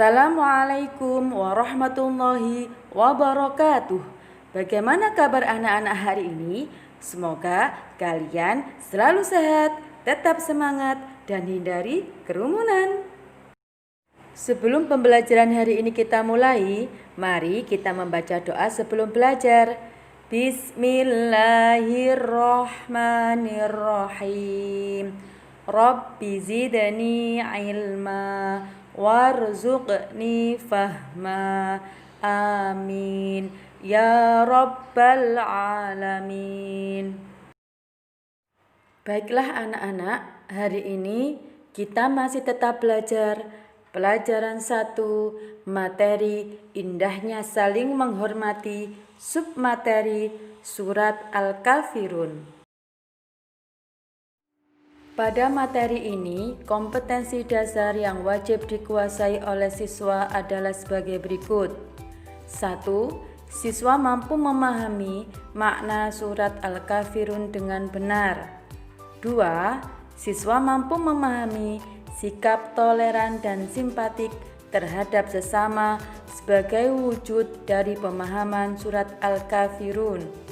Assalamualaikum warahmatullahi wabarakatuh. Bagaimana kabar anak-anak hari ini? Semoga kalian selalu sehat, tetap semangat, dan hindari kerumunan. Sebelum pembelajaran hari ini kita mulai, mari kita membaca doa sebelum belajar. Bismillahirrahmanirrahim. Rabbi zidni ilma warzuqni fahma. Amin ya rabbal alamin. Baiklah anak-anak, hari ini kita masih tetap belajar pelajaran 1, materi indahnya saling menghormati, submateri surat Al-Kafirun. Pada materi ini, kompetensi dasar yang wajib dikuasai oleh siswa adalah sebagai berikut. 1. Siswa mampu memahami makna surat Al-Kafirun dengan benar. 2. Siswa mampu memahami sikap toleran dan simpatik terhadap sesama sebagai wujud dari pemahaman surat Al-Kafirun.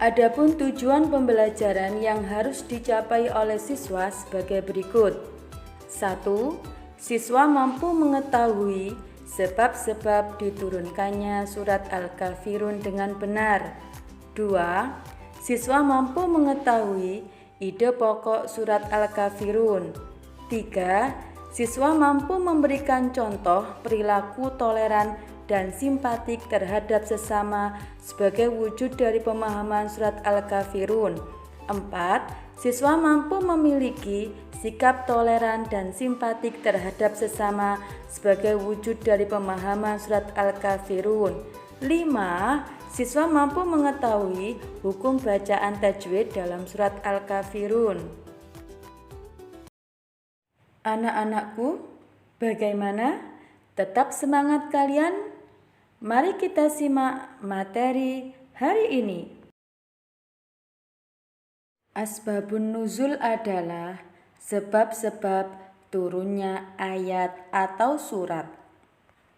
Adapun tujuan pembelajaran yang harus dicapai oleh siswa sebagai berikut. 1. Siswa mampu mengetahui sebab-sebab diturunkannya surat Al-Kafirun dengan benar. 2. Siswa mampu mengetahui ide pokok surat Al-Kafirun. 3. Siswa mampu memberikan contoh perilaku toleran dan simpatik terhadap sesama sebagai wujud dari pemahaman surat Al-Kafirun. 4. Siswa mampu memiliki sikap toleran dan simpatik terhadap sesama sebagai wujud dari pemahaman surat Al-Kafirun. 5. Siswa mampu mengetahui hukum bacaan tajwid dalam surat Al-Kafirun. Anak-anakku, bagaimana? Tetap semangat kalian? Mari kita simak materi hari ini. Asbabun nuzul adalah sebab-sebab turunnya ayat atau surat.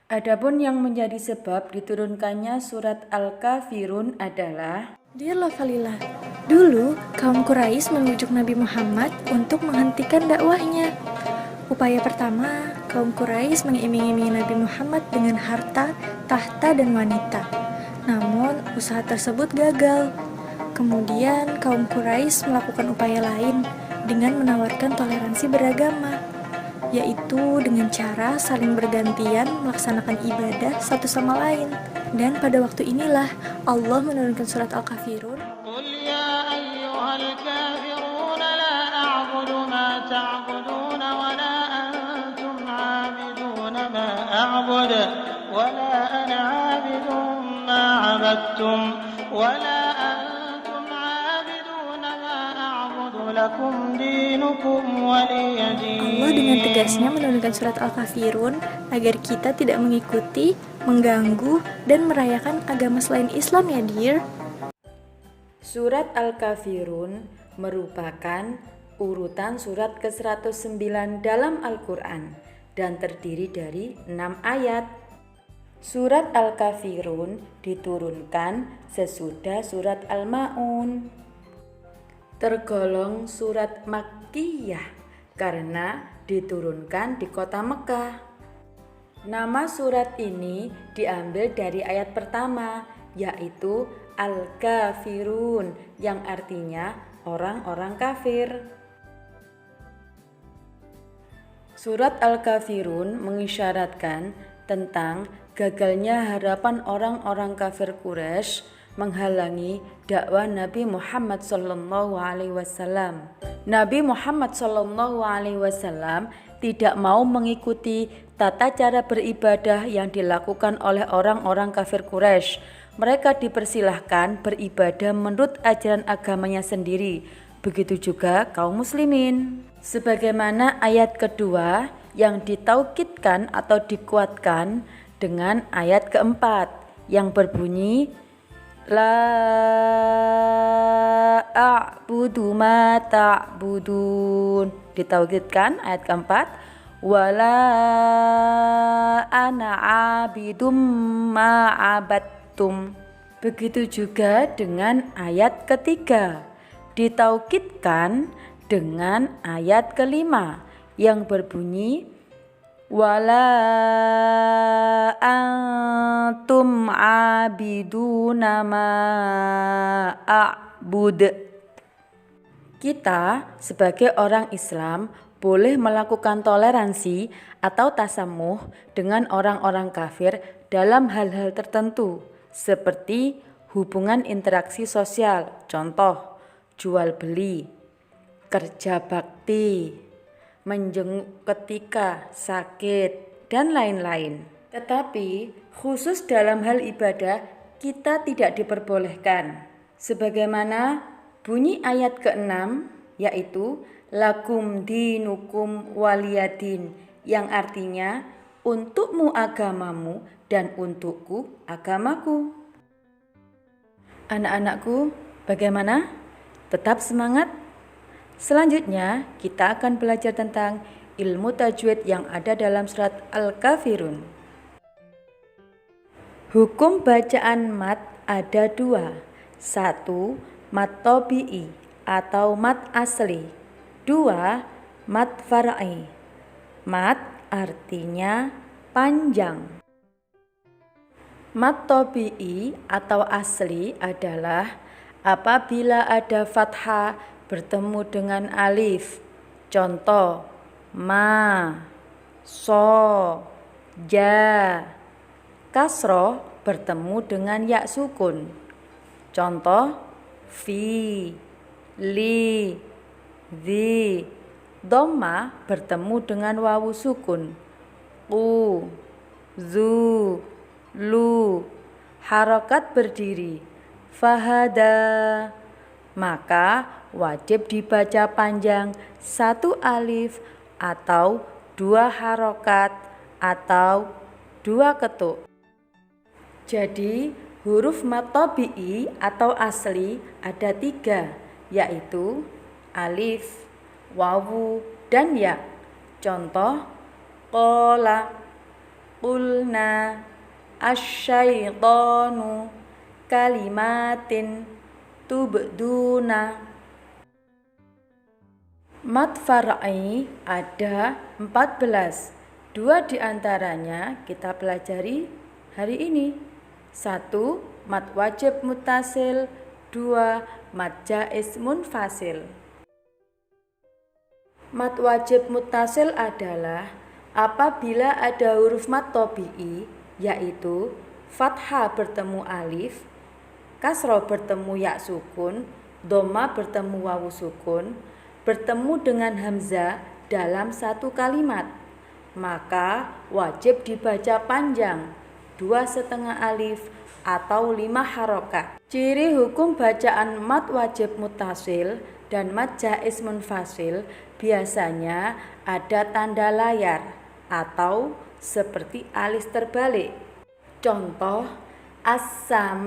Adapun yang menjadi sebab diturunkannya surat Al-Kafirun adalah Dear Lovalila, dulu kaum Quraisy membujuk Nabi Muhammad untuk menghentikan dakwahnya. Upaya pertama, kaum Quraisy mengiming-imingi Nabi Muhammad dengan harta, tahta, dan wanita. Namun, usaha tersebut gagal. Kemudian, kaum Quraisy melakukan upaya lain dengan menawarkan toleransi beragama, yaitu dengan cara saling bergantian melaksanakan ibadah satu sama lain. Dan pada waktu inilah Allah menurunkan surat Al-Kafirun. Qul ya ayyuhal kafirun la a'budu ma ta'budun wa la antum 'abidun ma a'budu wa la ana 'abidun ma 'abadtum wa la antum 'abidun ma a'budu lakum dinukum waliya din. Allah dengan tegasnya menurunkan surat Al-Kafirun agar kita tidak mengikuti, mengganggu, dan merayakan agama selain Islam ya dear. Surat Al-Kafirun merupakan urutan surat ke-109 dalam Al-Quran dan terdiri dari 6 ayat. Surat Al-Kafirun diturunkan sesudah surat Al-Ma'un. Tergolong surat Makkiyah karena diturunkan di kota Mekah. Nama surat ini diambil dari ayat pertama, yaitu Al-Kafirun, yang artinya orang-orang kafir. Surat Al-Kafirun mengisyaratkan tentang gagalnya harapan orang-orang kafir Quraisy menghalangi dakwah Nabi Muhammad SAW. Nabi Muhammad SAW tidak mau mengikuti tata cara beribadah yang dilakukan oleh orang-orang kafir Quraisy. Mereka dipersilahkan beribadah menurut ajaran agamanya sendiri. Begitu juga kaum muslimin. Sebagaimana ayat kedua yang ditaukidkan atau dikuatkan dengan ayat keempat yang berbunyi La a'budu ma ta'budun. Ditaukidkan ayat keempat. wala ana abidum ma abattum. Begitu juga dengan ayat ketiga, ditaukidkan dengan ayat kelima yang berbunyi wala antum abiduna ma a'bud. Kita sebagai orang Islam boleh melakukan toleransi atau tasamuh dengan orang-orang kafir dalam hal-hal tertentu seperti hubungan interaksi sosial, contoh jual beli, kerja bakti, menjenguk ketika sakit, dan lain-lain. Tetapi khusus dalam hal ibadah kita tidak diperbolehkan. Sebagaimana bunyi ayat ke-6 yaitu lakum dinukum waliyadin, yang artinya untukmu agamamu dan untukku agamaku. Anak-anakku, bagaimana? Tetap semangat? Selanjutnya kita akan belajar tentang ilmu tajwid yang ada dalam surat Al-Kafirun. Hukum bacaan mat ada dua. Satu, mat tabi'i atau mat asli. Dua, mat far'i. Mat artinya panjang. Mat tabi'i atau asli adalah apabila ada fathah bertemu dengan alif. Contoh, ma, so, ja. Kasroh bertemu dengan ya sukun. Contoh, fi, li, zi. Dhamma bertemu dengan wawu sukun. Qu, zu, lu. Harokat berdiri. Fahada. Maka wajib dibaca panjang satu alif atau dua harokat atau dua ketuk. Jadi huruf mat tabi'i atau asli ada tiga, yaitu alif, wawu, dan ya. Contoh, qala, qulna, asyaitonu, kalimatin, tubduna. Mat far'i ada 14. Dua diantaranya kita pelajari hari ini. 1. Mat wajib muttasil. 2. Mat jaiz munfasil. Mat wajib muttasil adalah apabila ada huruf mat tabi'i, yaitu fathah bertemu alif, kasroh bertemu ya sukun, dhamma bertemu wawu sukun, bertemu dengan hamzah dalam satu kalimat, maka wajib dibaca panjang 2,5 alif atau 5 harokat. Ciri hukum bacaan mat wajib muttasil dan mat jaiz munfasil biasanya ada tanda layar atau seperti alis terbalik. Contoh, as-samai,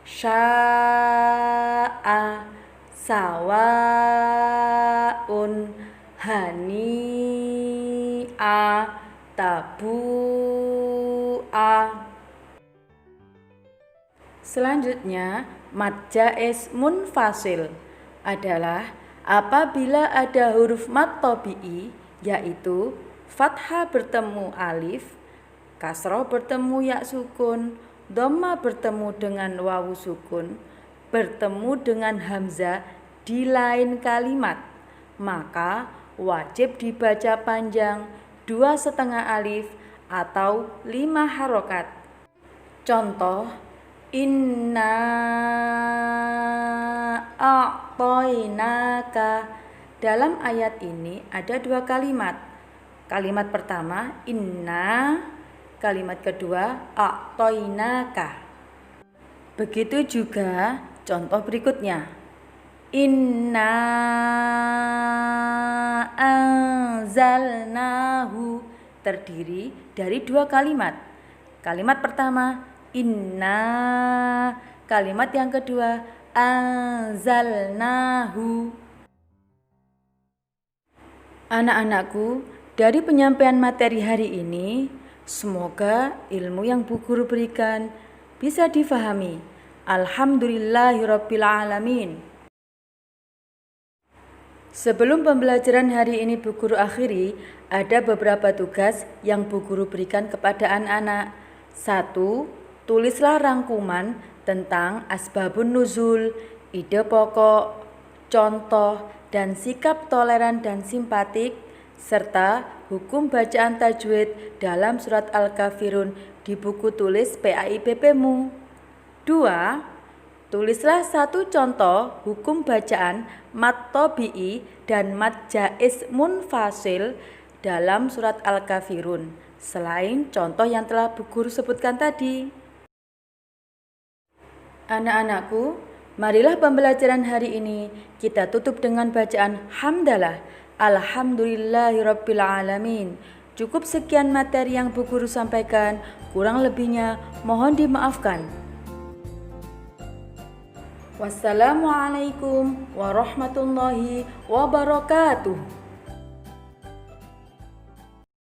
sya'a, sawaun, hani'a, tabu'a. Selanjutnya, mat jaiz munfasil adalah apabila ada huruf mat tabi'i, yaitu fathah bertemu alif, kasroh bertemu ya sukun, dhamma bertemu dengan wawu sukun, bertemu dengan hamzah di lain kalimat, maka wajib dibaca panjang 2,5 alif atau 5 harokat. Contoh, inna a'toinaka. Dalam ayat ini ada dua kalimat. Kalimat pertama inna, kalimat kedua a'toinaka. Begitu juga contoh berikutnya. Inna anzalnahu terdiri dari dua kalimat. Kalimat pertama inna, kalimat yang kedua anzalnahu. Anak-anakku, dari penyampaian materi hari ini, semoga ilmu yang Bu Guru berikan bisa difahami. Alhamdulillahirabbil alamin. Sebelum pembelajaran hari ini Bu Guru akhiri, ada beberapa tugas yang Bu Guru berikan kepada anak-anak. 1. Tulislah rangkuman tentang asbabun nuzul, ide pokok, contoh, dan sikap toleran dan simpatik, serta hukum bacaan tajwid dalam surat Al-Kafirun di buku tulis PAIBP-mu. 2. Tulislah satu contoh hukum bacaan mad tabi'i dan mad jaiz munfasil dalam surat Al-Kafirun, selain contoh yang telah Bu Guru sebutkan tadi. Anak-anakku, marilah pembelajaran hari ini kita tutup dengan bacaan hamdalah. Alhamdulillahirabbil alamin. Cukup sekian materi yang Bu Guru sampaikan, kurang lebihnya mohon dimaafkan. Wassalamualaikum warahmatullahi wabarakatuh.